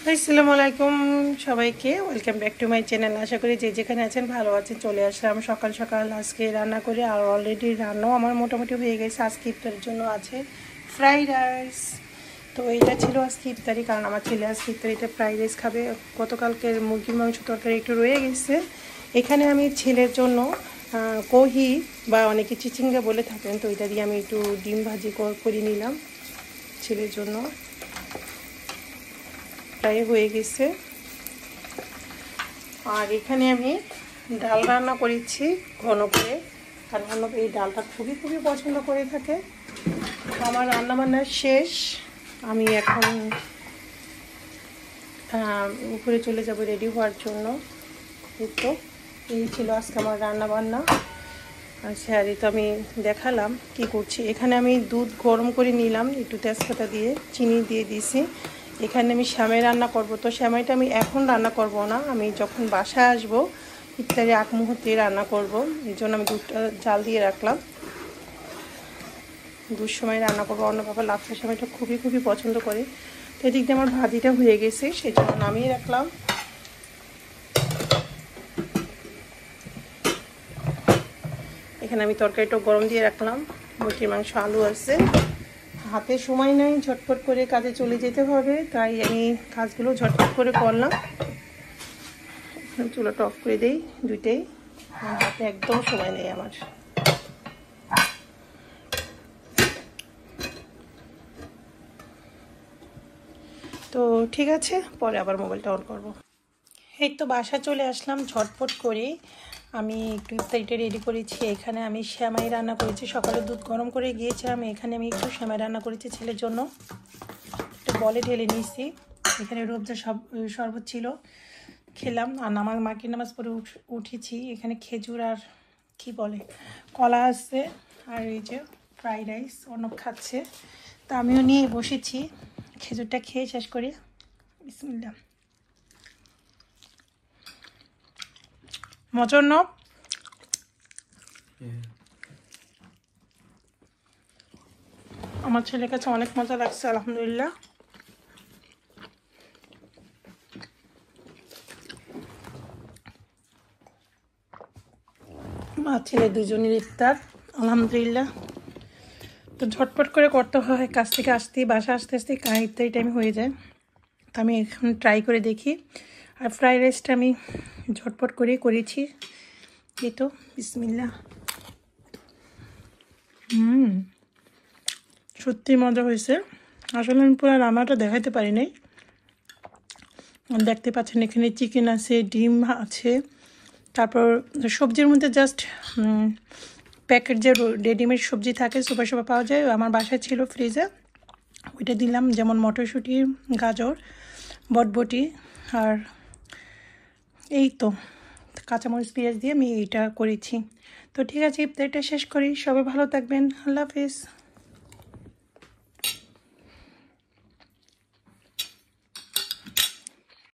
আসসালামু আলাইকুম সবাইকে, welcome back to my channel. আশা করি যে যেখানে আছেন ভালো আছেন। চলে আসলাম সকাল সকাল আজকে রান্না করে, আর অলরেডি রান্নাও আমার মোটামুটি হয়ে গেছে। আজকে ইফতারের জন্য আছে ফ্রাইড রাইস। তো এইটা ছিল আজকে ইফতারি, কারণ আমার ছেলে আজকে ইফতারিতে ফ্রাইড রাইস খাবে। গতকালকের মুরগির মাংস তরকারি একটু রয়ে গেছে। এখানে আমি ছেলের জন্য কহি বা অনেকে চিচিঙ্গা বলে থাকেন, তো এটা দিয়ে আমি একটু ডিম ভাজি করে নিলাম ছেলের জন্য। প্রায় হয়ে গেছে। আর এখানে আমি ডাল রান্না করেছি ঘন করে, কারণ এই ডালটা খুবই পছন্দ করে থাকে। আমার রান্নাবান্না শেষ, আমি এখন উপরে চলে যাব রেডি হওয়ার জন্য। তো এই ছিল আজকে আমার রান্নাবান্না। আচ্ছা, আর তো আমি দেখালাম কি করছি। এখানে আমি দুধ গরম করে নিলাম, একটু তেজপাতা দিয়ে চিনি দিয়ে দিয়েছি। এখানে আমি শ্যামাই রান্না করব। তো শ্যামাইটা আমি এখন রান্না করব না, আমি যখন বাসায় আসবো ইত্যাদি এক মুহূর্তে রান্না করব। এই জন্য আমি দুধটা জাল দিয়ে রাখলাম। দুধ সময় রান্না করবো। অন্য বাবা লাচ্ছা শ্যামাইটা খুবই পছন্দ করে। তো এদিক দিয়ে আমার ভাজিটা হয়ে গেছে, সেই জন্য নামিয়ে রাখলাম। এখানে আমি তরকারিটা গরম দিয়ে রাখলাম। মুরগির মাংস, আলু আছে। হাতে সময় নেই, ঝটপট করে কাজে চলে যেতে হবে, তাই আমি কাজগুলো ঝটপট করে করলাম। চুলাটা অফ করে দেই দুইটাই, হাতে একদম সময় নেই আমার। তো ঠিক আছে, পরে আবার মোবাইলটা অন করব। এই তো বাসা চলে আসলাম ঝটপট করে। আমি একটু ইফতারিটা রেডি করেছি। এখানে আমি শ্যামাই রান্না করেছি, সকালে দুধ গরম করে গিয়েছিলাম। এখানে আমি একটু শ্যামাই রান্না করেছি ছেলের জন্য, একটু বলে ঢেলে নিয়েছি। এখানে রূপজা শরবত ছিল, খেলাম। আর আমার মাকে নামাজ পড়ে উঠেছি। এখানে খেজুর আর কি বলে কলা আছে, আর এই যে ফ্রাইড রাইস অনেক খাচ্ছে। তা আমিও নিয়ে বসেছি, খেজুরটা খেয়ে শেষ করি। বিসমিল্লাহ। মজার ন আমার ছেলের কাছে অনেক মজা লাগছে, আলহামদুলিল্লাহ। মা ছেলে দুজনের ইফতার, আলহামদুলিল্লাহ। তো ঝটপট করে করতে হয়, কাজ থেকে আসতেই বাসা আসতে ইফতারি টাইম হয়ে যায়। তো আমি এখন ট্রাই করে দেখি। আর ফ্রাইড রাইসটা আমি ঝটপট করে করেছি। এই তো বিসমিল্লাহ। সত্যি মজা হয়েছে। আসলে আমি পুরো রান্নাটা দেখাতে পারি নাই। দেখতে পাচ্ছেন এখানে চিকেন আছে, ডিম আছে, তারপর সবজির মধ্যে জাস্ট প্যাকেট যে রেডিমেড সবজি থাকে, সুপার পাওয়া যায়, আমার বাসায় ছিল ফ্রিজে, ওইটা দিলাম। যেমন মটরশুঁটি, গাজর, বটবটি, আর এই তো কাঁচামরিচ, পেঁয়াজ দিয়ে আমি এইটা করেছি। তো ঠিক আছে, ইফতারিটা শেষ করি। সবাই ভালো থাকবেন। আল্লাহ হাফিজ।